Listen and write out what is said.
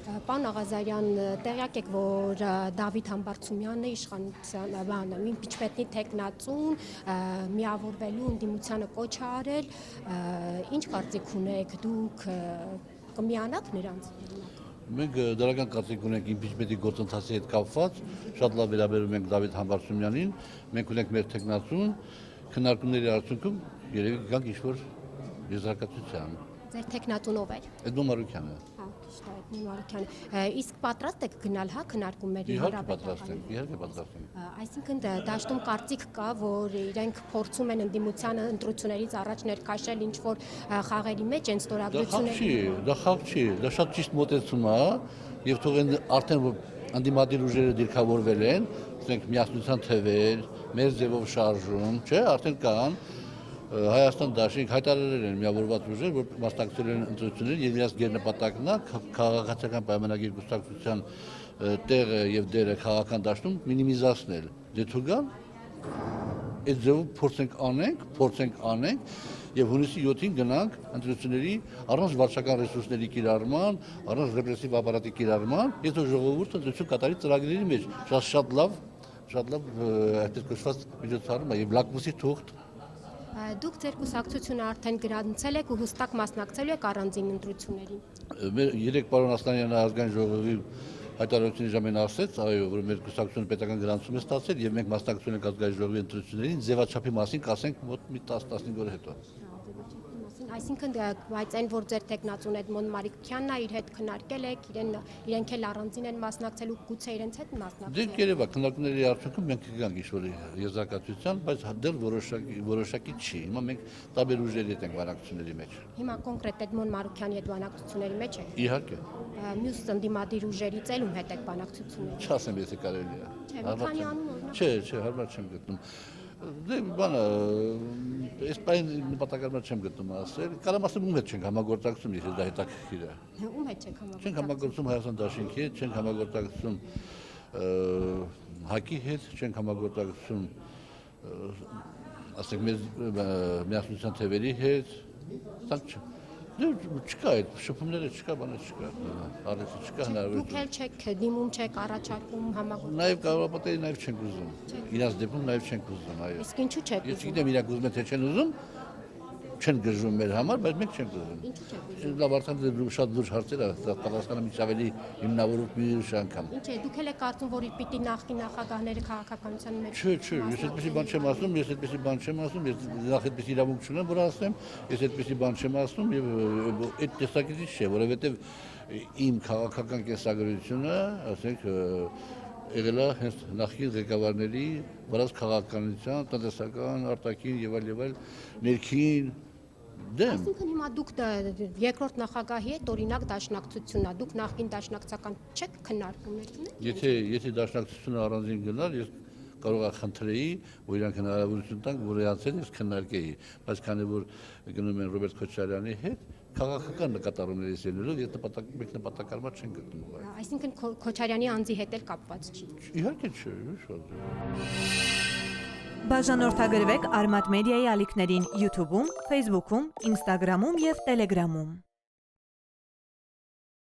Պարոն Աղազարյան, տեղյակ եք, որ Դավիթ Համբարձումյանը իշխանության impeachment-ի թեկնածուն միավորվելու ընդդիմությանը կոչ է արել, ինչ կարծիք ունեք, դուք կմիանաք նրանց? Մենք դրական կարծիք ունենք impeachment-ի գործընթացի հետ կապված, շատ լավ վերաբերում ենք Դավիթ Համբարձումյանին, մենք ունենք մեր թեկնածուն, քննարկումների արդյունքում երևի գանք ինչ-որ եզրակացության։ Ձեր թեկնածուն ով էր? Էդմոն Մարուկյանը։ Իսկ պատրաստ եք գնալ քննարկումների Իհարկե պատրաստ ենք։ Այսինքն դաշտում կարծիք կա, որ իրենք փորձում են ընդդիմությանը ընտրություններից առաջ ներքաշել ինչ-որ խաղերի մեջ են ստորագրություններ։ Դա խաղ չի, դա շատ ճիշտ մոտեցում է, եւ թող արդեն ընդդիմադիր ուժերը դիրքավորվել են, ասենք միասնության թևեր, մեր ձևով շարժում, չէ, արդեն կան Հայաստան դաշինք հայտարարել են միավորված ուժեր, որ մասնակցել են ընտրություններին եւ իրաց գերնպատակն է քաղաքացիական պայմանագիր կուսակցության տեղը եւ դերը քաղաքական դաշտում մինիմիզացնել։ Դե թողան այդ ձևով փորձենք անենք եւ հունիսի 7-ին գնանք ընտրությունների առանց վարչական ռեսուրսների կիրառման, առանց ռեպրեսիվ ապարատի կիրառման, եթե ժողովուրդը ընտրություն կատարի ծրագրերի մեջ շատ լավ այդպես կոչված միջոցառում է եւ լակմուսի թուղթ Դուք ձեր կուսակցությունը արդեն գրանցել եք ու հստակ մասնակցելու եք առանձին ընտրություններին։ Երեք պարոն Ասլանյանը ազգային ժողովի հայտարարությունի ժամին ասեց, այո, որ մեր կուսակցությունը պետական գրանցում է ստացել եւ մենք մասնակցում ենք ազգային ժողովի ընտրություններին, ձևաչափի մասին կասենք մոտ մի 10-15 օր հետո։ Այսինքն բայց այն որ ձեր տեխնացուն Էդմոն Մարուկյանն է իր հետ քննարկել եք, իրենք էլ առանձին են մասնակցել ու գուցե իրենց հետ մասնակցել։ Դե երևա քննարկումների արդյունքում մենք կգանք ինչ-որ եզրակացության, բայց դեռ որոշակի չի։ Հիմա մենք տարբեր ուժերի հետ ենք բանակցությունների մեջ։ Հիմա կոնկրետ Էդմոն Մարուկյանի հետ բանակցությունների մեջ եք։ Իհարկե։ Մյուս ընդդիմադիր ուժերից էլ ում հետ եք բանակցությունների։ Չասեմ, եթե կարելի է։ Չէ, քանի անուն օրինակ։ Չէ, հարմար չեմ գտնում։ Դե բանը այս բան նպատակարար չեմ գտնում ասել։ Կարամ ասեմ ում հետ չենք համագործակցում, եթե դա հետաքրքիր է։ Ում հետ չեք համագործակցում։ Չենք համագործում Հայաստան դաշինքի հետ, չենք համագործակցում ՀԱԿ-ի հետ, չենք համագործակցում ասենք մեր միասնության թևերի հետ։ Սա չկա այդ շփումները չկա, բանը չկա, առիթը չկա հնարավորություն։ Դուք էլ չեք դիմում, չեք առաջարկում համագործակցում։ Նաև կառավարապետերը նաև չենք ուզում։ Իրաց դեպքում նաև չենք ուզում, այո։ Իսկ ինչու չեք Ես գիտեմ իրենք ուզում են թե չեն ուզում, չեն գժվում մեր համար, բայց մենք չենք ուզում։ Ինչու չեք ուզում։ Լավ արդեն շատ լուրջ հարցեր է, պատասխանը մի ավելի հիմնավորում մի ուրիշ անգամ։ Ինչ է, դուք էլ եք կարծում, որ իր պիտի նախկին նախագահները քաղաքականության մեջ։ Չէ, ես այդպեսի բան չեմ ասում, ես նախ այդպեսի իրավունք չունեմ, որ ասեմ, ես այդպեսի բան չեմ ասում եւ այդ տեսակետից չէ, որովհետեւ իմ քաղաքական կենսագրությունը, ասենք, եղել է հենց նախկին ղեկավարների վրաց քաղաքականության, տնտեսական, արտաքին եւ այլ ներքին դեմ։ Այսինքն հիմա դուք երկրորդ նախագահի հետ օրինակ դաշնակցությունն է, դուք նախկին դաշնակցական չեք քննարկումներ ունեք։ Եթե դաշնակցությունը առանձին գնար, ես կարող եմ խնդրեի, որ իրանք հնարավորություն տան, որ իրանցեն ես քննարկեի, բայց քանի որ գնում են Ռոբերտ Քոչարյանի հետ, քաղաքական նկատառումներից ելնելով ես մենք նպատակարար չեն գտնում։ Այսինքն Քոչարյանի անձի հետ էլ կապված չի։ Իհարկե չէ, շատ։ Բաժանորդագրվեք Արմատ մեդիայի ալիքներին YouTube-ում, Facebook-ում, Instagram-ում եւ Telegram-ում։